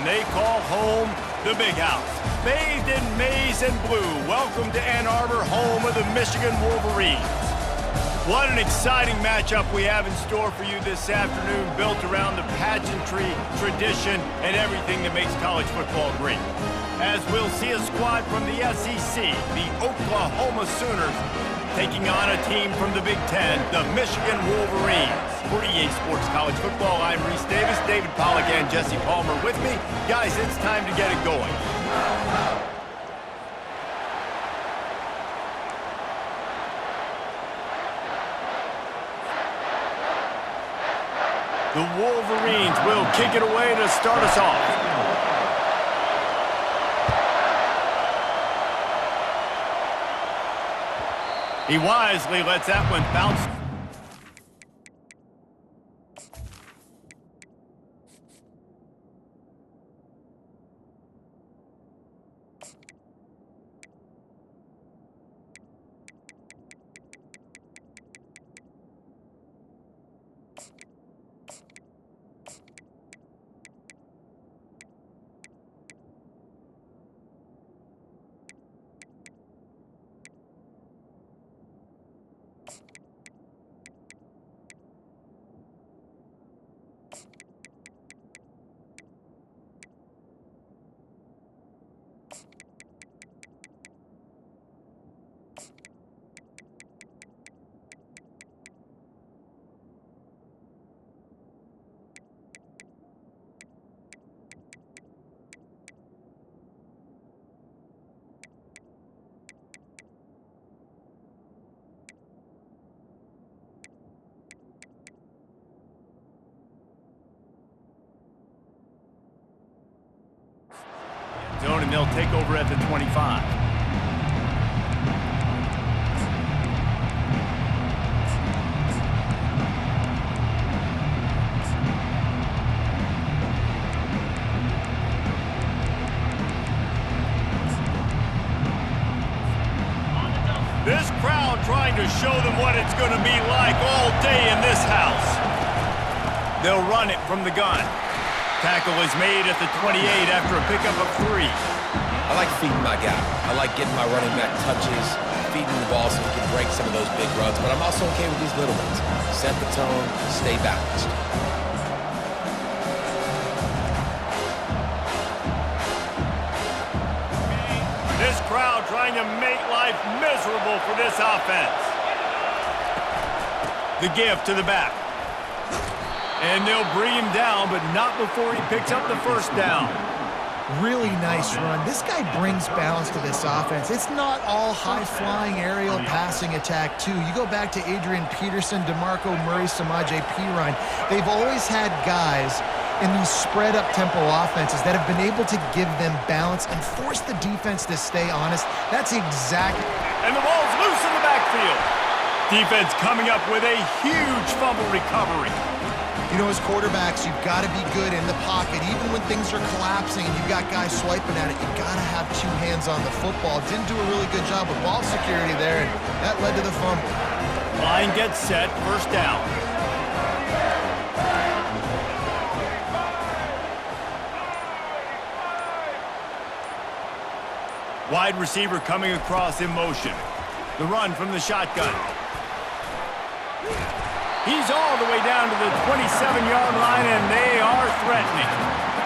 and they call home the Big House. Bathed in maize and blue, welcome to Ann Arbor, home of the Michigan Wolverines. What an exciting matchup we have in store for you this afternoon, built around the pageantry, tradition, and everything that makes college football great. As we'll see a squad from the SEC, the Oklahoma Sooners, taking on a team from the Big Ten, the Michigan Wolverines. For EA Sports College Football, I'm Reese Davis, David Pollack, and Jesse Palmer with me. Guys, it's time to get it going. The Wolverines will kick it away to start us off. He wisely lets that one bounce. And they'll take over at the 25. This crowd trying to show them what it's going to be like all day in this house. They'll run it from the gun. Tackle is made at the 28 after a pickup of 3. I like feeding my guy. I like getting my running back touches, feeding the ball so he can break some of those big runs, but I'm also okay with these little ones. Set the tone, stay balanced. This crowd trying to make life miserable for this offense. The give to the back. And they'll bring him down, but not before he picks up the first down. Really nice run. This guy brings balance to this offense. It's not all high-flying aerial passing attack, too. You go back to Adrian Peterson, DeMarco Murray, Samaje Perine. They've always had guys in these spread-up tempo offenses that have been able to give them balance and force the defense to stay honest. That's exactly... And the ball's loose in the backfield. Defense coming up with a huge fumble recovery. You know, as quarterbacks, you've got to be good in the pocket. Even when things are collapsing and you've got guys swiping at it, you've got to have 2 hands on the football. Didn't do a really good job with ball security there, and that led to the fumble. Line gets set, first down. Wide receiver coming across in motion. The run from the shotgun. He's all the way down to the 27-yard line, and they are threatening.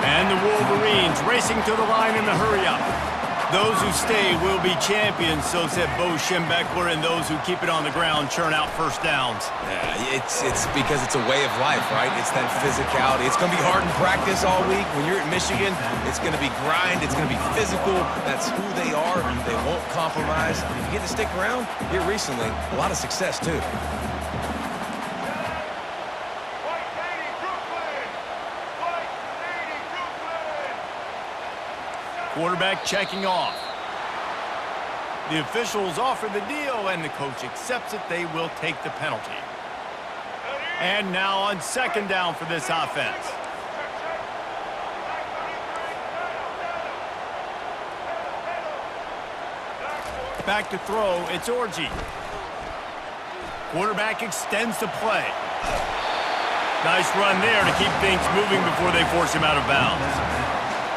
And the Wolverines racing to the line in the hurry-up. Those who stay will be champions, so said Bo Schembechler, and those who keep it on the ground churn out first downs. Yeah, it's because it's a way of life, right? It's that physicality. It's going to be hard in practice all week. When you're at Michigan, it's going to be grind. It's going to be physical. That's who they are. They won't compromise. If you get to stick around, here recently, a lot of success, too. Quarterback checking off. The officials offer the deal, and the coach accepts it. They will take the penalty. And now on second down for this offense. Back to throw, it's Orji. Quarterback extends the play. Nice run there to keep things moving before they force him out of bounds.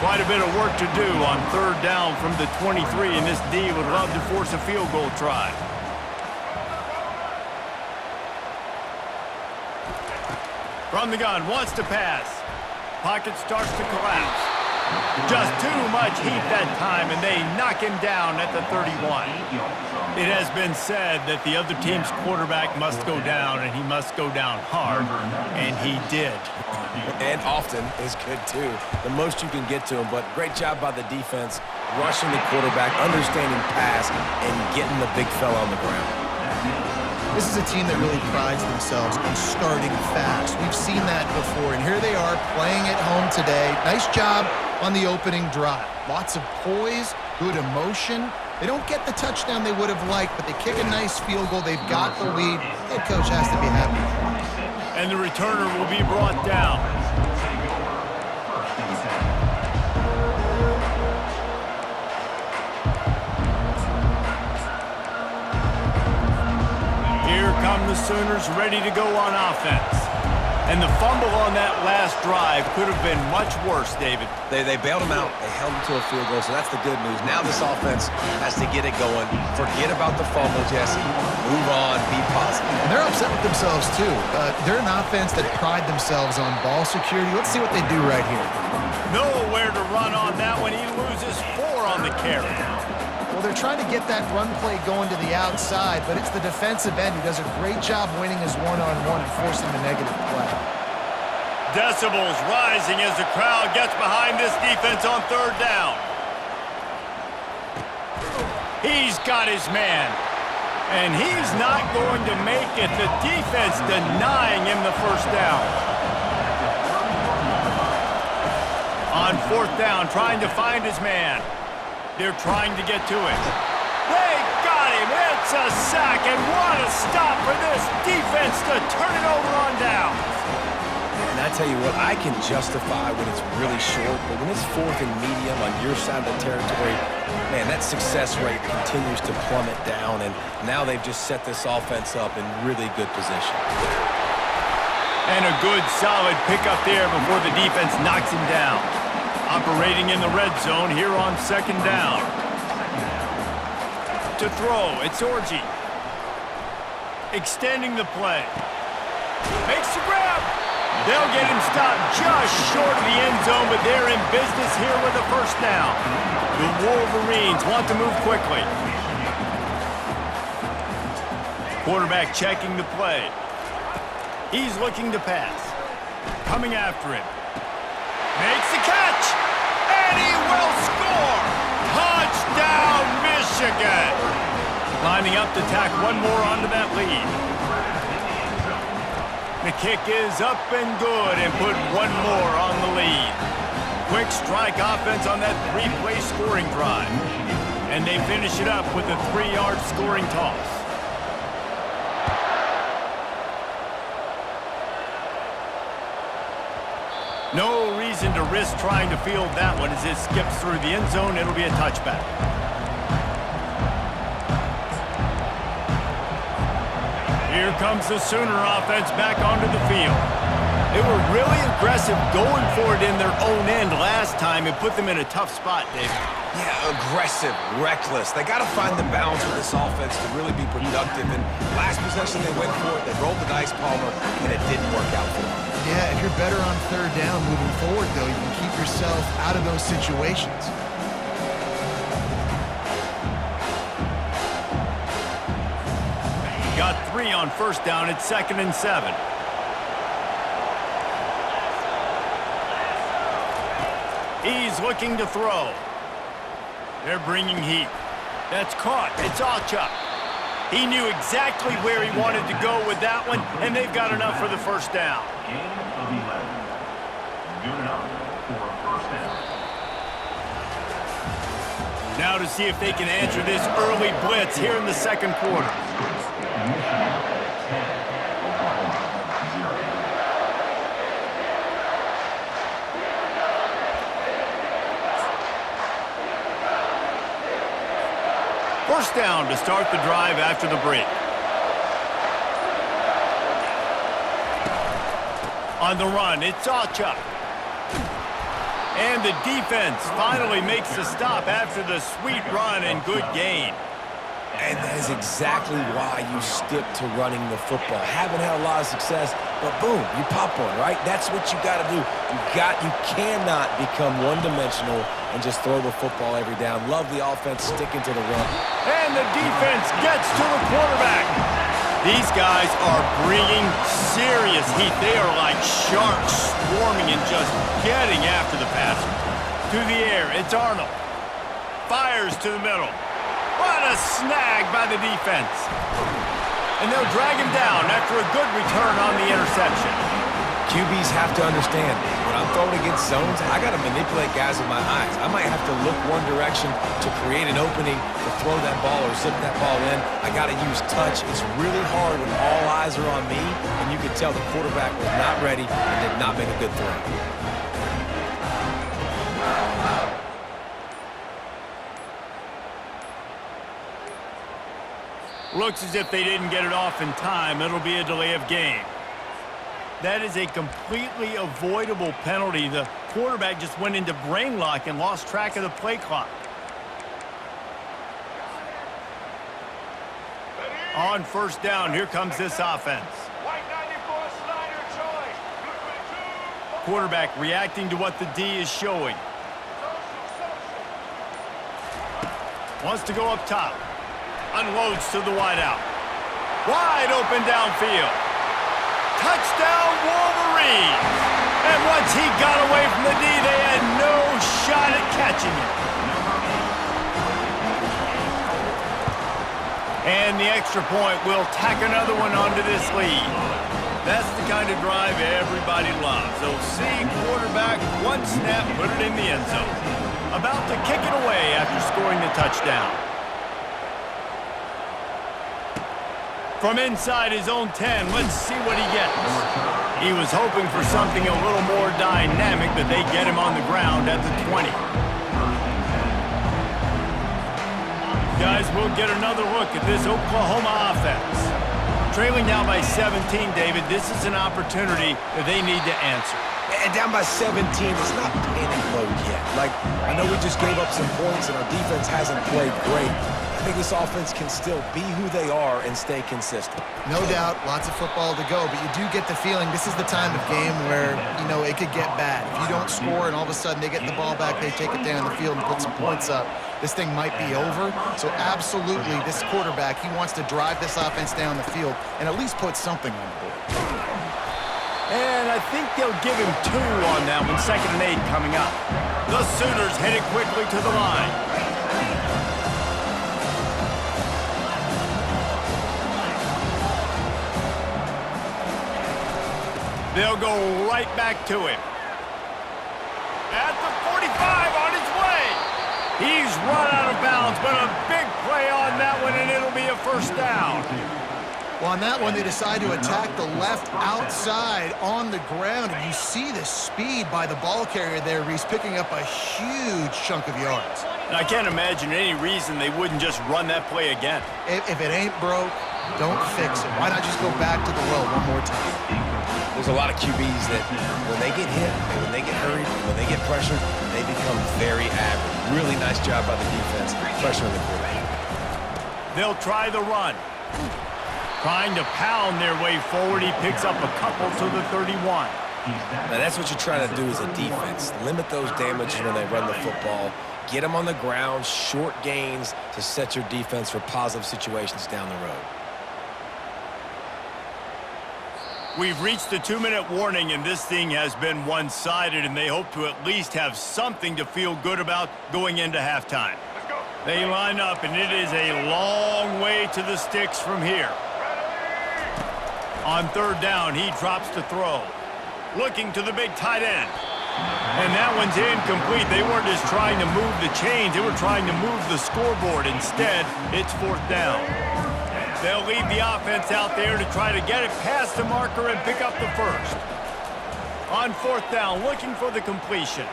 Quite a bit of work to do on third down from the 23, and this D would love to force a field goal try. From the gun, wants to pass. Pocket starts to collapse. Just too much heat that time, and they knock him down at the 31. It has been said that the other team's quarterback must go down, and he must go down hard, and he did. And often is good, too. The most you can get to him, but great job by the defense, rushing the quarterback, understanding pass, and getting the big fella on the ground. This is a team that really prides themselves on starting fast. We've seen that before, and here they are playing at home today. Nice job on the opening drive. Lots of poise, good emotion. They don't get the touchdown they would have liked, but they kick a nice field goal. They've got the lead. Head coach has to be happy. And the returner will be brought down. Here come the Sooners ready to go on offense. And the fumble on that last drive could have been much worse, David. They bailed him out. They held him to a field goal, so that's the good news. Now this offense has to get it going. Forget about the fumble, Jesse. Move on. Be positive. And they're upset with themselves, too. They're an offense that pride themselves on ball security. Let's see what they do right here. Nowhere to run on that one. He loses 4 on the carry. Well, they're trying to get that run play going to the outside, but it's the defensive end who does a great job winning his one-on-one and forcing the negative play. Decibels rising as the crowd gets behind this defense on third down. He's got his man, and he's not going to make it. The defense denying him the first down. On fourth down, trying to find his man. They're trying to get to it. They got him. It's a sack, and what a stop for this defense to turn it over on down. And I tell you what, I can justify when it's really short, but when it's fourth and medium on your side of the territory, man, that success rate continues to plummet down, and now they've just set this offense up in really good position. And a good, solid pickup there before the defense knocks him down. Operating in the red zone here on second down. To throw, it's Orji. Extending the play. Makes the grab. They'll get him stopped just short of the end zone, but they're in business here with a first down. The Wolverines want to move quickly. Quarterback checking the play. He's looking to pass. Coming after him. Makes the catch, and he will score! Touchdown, Michigan! Lining up to tack one more onto that lead. The kick is up and good, and put one more on the lead. Quick strike offense on that 3-play scoring drive. And they finish it up with a 3-yard scoring toss. No reason to risk trying to field that one as it skips through the end zone. It'll be a touchback. Here comes the Sooner offense back onto the field. They were really aggressive going for it in their own end last time and put them in a tough spot, David. Yeah, aggressive, reckless. They got to find the balance with this offense to really be productive. And last possession they went for it. They rolled the dice, Palmer, and it didn't work out for them. Yeah, if you're better on third down moving forward, though, you can keep yourself out of those situations. Got 3 on first down. It's 2nd and 7. He's looking to throw. They're bringing heat. That's caught. It's Alchuk. He knew exactly where he wanted to go with that one, and they've got enough for the first down. Now to see if they can answer this early blitz here in the second quarter. First down to start the drive after the break. On the run, it's Alchuk. And the defense finally makes the stop after the sweet run and good gain. And that is exactly why you stick to running the football. Haven't had a lot of success, but boom, you pop one, right? That's what you got to do. You cannot become one-dimensional and just throw the football every down. Love the offense sticking to the run. And the defense gets to the quarterback. These guys are bringing serious heat. They are like sharks swarming and just getting after the passer. To the air, it's Arnold. Fires to the middle. What a snag by the defense. And they'll drag him down after a good return on the interception. QBs have to understand, when I'm throwing against zones, I got to manipulate guys with my eyes. I might have to look one direction to create an opening to throw that ball or zip that ball in. I got to use touch. It's really hard when all eyes are on me, and you could tell the quarterback was not ready and did not make a good throw. Looks as if they didn't get it off in time. It'll be a delay of game. That is a completely avoidable penalty. The quarterback just went into brain lock and lost track of the play clock. On first down, here comes this offense. Quarterback reacting to what the D is showing. Wants to go up top. Unloads to the wideout. Wide open downfield. Touchdown Wolverines! And once he got away from the D, they had no shot at catching it. And the extra point will tack another one onto this lead. That's the kind of drive everybody loves. So see quarterback, one snap, put it in the end zone. About to kick it away after scoring the touchdown. From inside his own 10, let's see what he gets. He was hoping for something a little more dynamic, but they get him on the ground at the 20. Guys, we'll get another look at this Oklahoma offense. Trailing now by 17, David, this is an opportunity that they need to answer. And down by 17, it's not panic mode yet. Like, I know we just gave up some points and our defense hasn't played great. I think this offense can still be who they are and stay consistent. No doubt, lots of football to go, but you do get the feeling this is the time of game where, you know, it could get bad. If you don't score and all of a sudden they get the ball back, they take it down the field and put some points up, this thing might be over. So absolutely, this quarterback, he wants to drive this offense down the field and at least put something on the board. And I think they'll give him 2 on that one, 2nd and 8 coming up. The Sooners headed quickly to the line. They'll go right back to him. At the 45 on his way. He's run out of bounds, but a big play on that one, and it'll be a first down. Well, on that one, they decide to attack the left outside on the ground, and you see the speed by the ball carrier there. He's picking up a huge chunk of yards. And I can't imagine any reason they wouldn't just run that play again. If it ain't broke, don't fix it. Why not just go back to the well one more time? There's a lot of QBs that when they get hit, and when they get hurried, and when they get pressured, they become very average. Really nice job by the defense, pressuring the quarterback. They'll try the run. Trying to pound their way forward. He picks up a couple to the 31. Now that's what you're trying to do as a defense. Limit those damages when they run the football. Get them on the ground, short gains to set your defense for positive situations down the road. We've reached the 2-minute warning, and this thing has been one-sided, and they hope to at least have something to feel good about going into halftime. They line up, and it is a long way to the sticks from here. On 3rd down, he drops to throw. Looking to the big tight end. And that one's incomplete. They weren't just trying to move the chains. They were trying to move the scoreboard. Instead, it's 4th down. They'll leave the offense out there to try to get it past the marker and pick up the first. On 4th down, looking for the completion.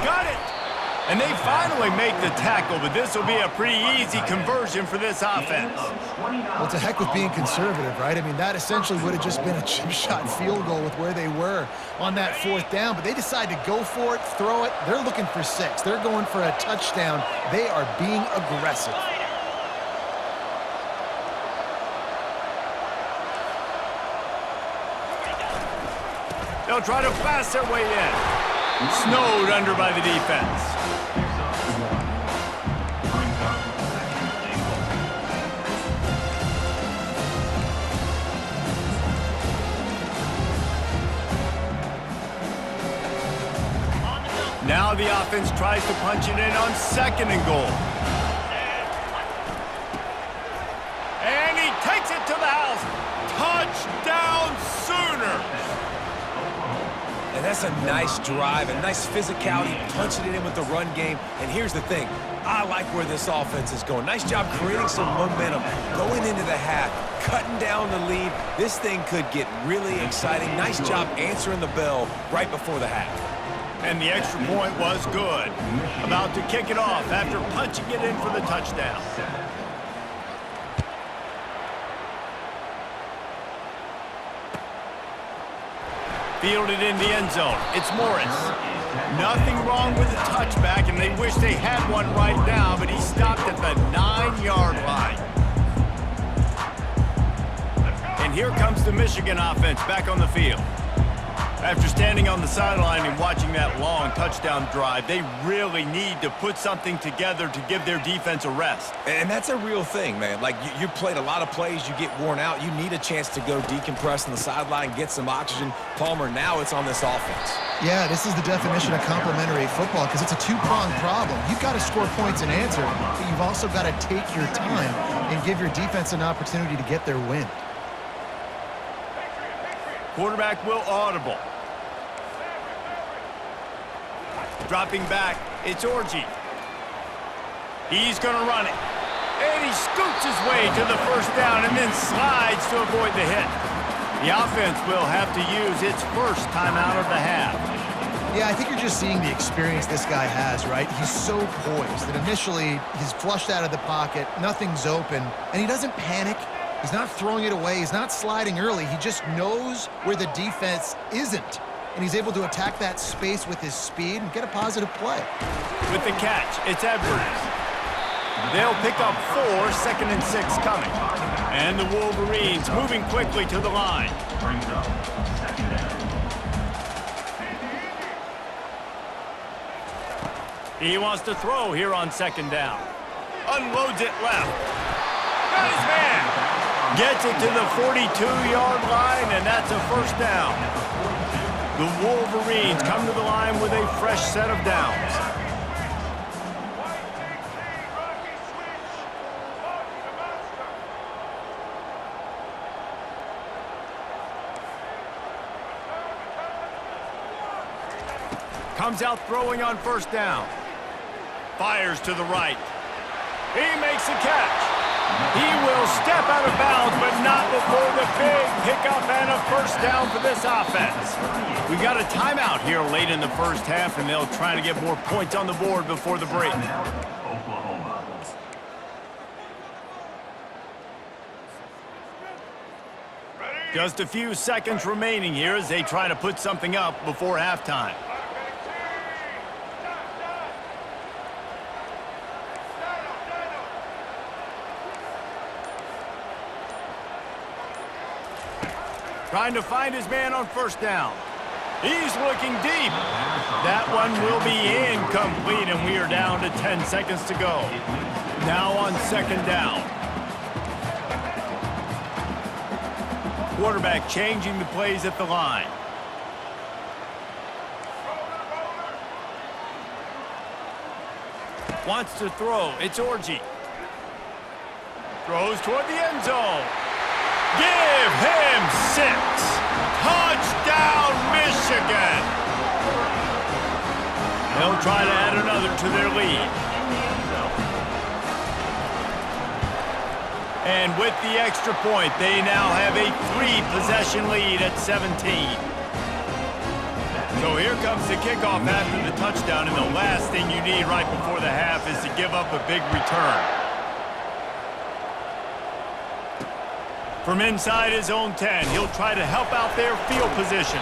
Got it! And they finally make the tackle, but this will be a pretty easy conversion for this offense. Well, to heck with being conservative, right? I mean, that essentially would have just been a chip shot field goal with where they were on that 4th down, but they decide to go for it, throw it. They're looking for 6. They're going for a touchdown. They are being aggressive. They'll try to blast their way in. Snowed under by the defense. Now the offense tries to punch it in on 2nd and goal. And he takes it to the house. Touchdown Sooners! And that's a nice drive, a nice physicality, punching it in with the run game. And here's the thing, I like where this offense is going. Nice job creating some momentum, going into the half, cutting down the lead. This thing could get really exciting. Nice job answering the bell right before the half. And the extra point was good. About to kick it off after punching it in for the touchdown. Fielded in the end zone. It's Morris. Nothing wrong with the touchback, and they wish they had one right now, but he stopped at the 9-yard line. And here comes the Michigan offense back on the field. After standing on the sideline and watching that long touchdown drive, they really need to put something together to give their defense a rest. And that's a real thing, man. Like, you played a lot of plays, you get worn out, you need a chance to go decompress on the sideline, get some oxygen. Palmer, now it's on this offense. Yeah, this is the definition of complementary football because it's a two-pronged problem. You've got to score points and answer, but you've also got to take your time and give your defense an opportunity to get their win. Quarterback will audible. Dropping back, it's Orji. He's going to run it. And he scoots his way to the 1st down and then slides to avoid the hit. The offense will have to use its first timeout of the half. Yeah, I think you're just seeing the experience this guy has, right? He's so poised that initially he's flushed out of the pocket, nothing's open, and he doesn't panic. He's not throwing it away. He's not sliding early. He just knows where the defense isn't. And he's able to attack that space with his speed and get a positive play. With the catch, it's Edwards. They'll pick up 4, 2nd and 6 coming. And the Wolverines moving quickly to the line. He wants to throw here on 2nd down. Unloads it left. Got his man. Gets it to the 42-yard line, and that's a 1st down. The Wolverines come to the line with a fresh set of downs. Comes out throwing on 1st down. Fires to the right. He makes a catch. He will step out of bounds, but not before the big pickup and a 1st down for this offense. We got a timeout here late in the 1st half, and they'll try to get more points on the board before the break. Just a few seconds remaining here as they try to put something up before halftime. Trying to find his man on 1st down. He's looking deep. That one will be incomplete, and we are down to 10 seconds to go. Now on 2nd down. Quarterback changing the plays at the line. Wants to throw. It's Orji. Throws toward the end zone. Give him 6. Touchdown, Michigan. They'll try to add another to their lead. And with the extra point, they now have a 3-possession lead at 17. So here comes the kickoff after the touchdown, and the last thing you need right before the half is to give up a big return. From inside his own 10, he'll try to help out their field position.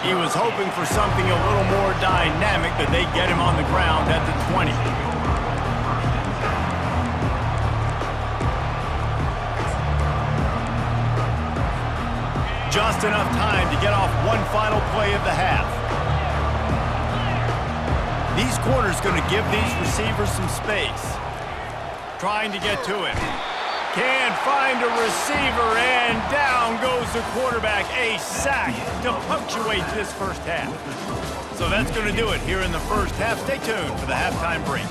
He was hoping for something a little more dynamic, but they get him on the ground at the 20. Just enough time to get off one final play of the half. These corners going to give these receivers some space. Trying to get to him. Can't find a receiver, and down goes the quarterback. A sack to punctuate this first half. So that's going to do it here in the first half. Stay tuned for the halftime break.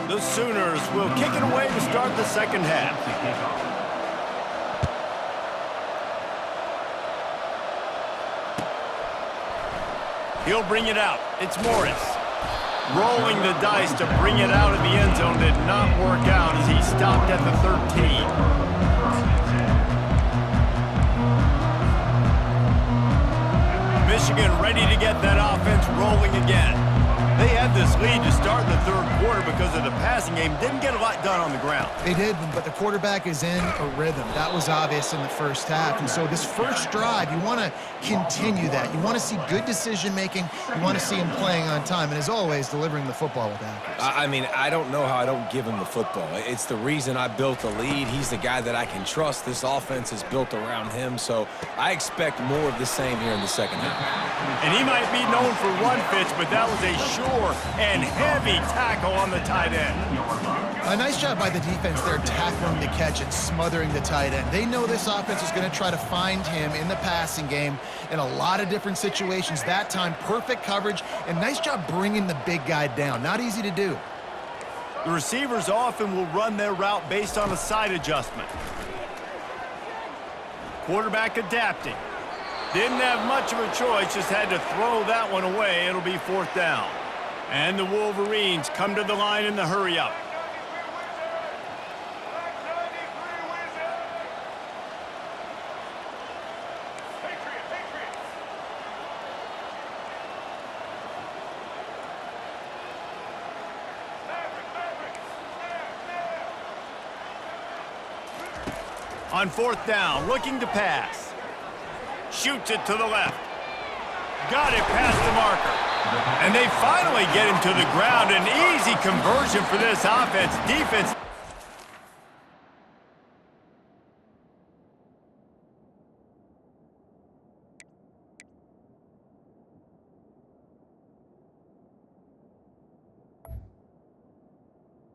The Sooners will kick it away to start the second half. He'll bring it out. It's Morris. Rolling the dice to bring it out of the end zone did not work out as he stopped at the 13. Michigan ready to get that offense rolling again. They had this lead to start the third quarter because of the passing game. Didn't get a lot done on the ground. They did, but the quarterback is in a rhythm. That was obvious in the first half. And so this first drive, you want to continue that. You want to see good decision-making. You want to see him playing on time. And as always, delivering the football with accuracy. I mean, I don't know how I don't give him the football. It's the reason I built the lead. He's the guy that I can trust. This offense is built around him. So I expect more of the same here in the second half. And he might be known for run fits, but that was a sure and heavy tackle on the tight end. A nice job by the defense there, tackling the catch and smothering the tight end. They know this offense is going to try to find him in the passing game in a lot of different situations. That time, perfect coverage, and nice job bringing the big guy down. Not easy to do. The receivers often will run their route based on a side adjustment. Quarterback adapting. Didn't have much of a choice, just had to throw that one away. It'll be fourth down. And the Wolverines come to the line in the hurry-up. On fourth down, looking to pass. Shoots it to the left. Got it past the marker. And they finally get him to the ground. An easy conversion for this offense. Defense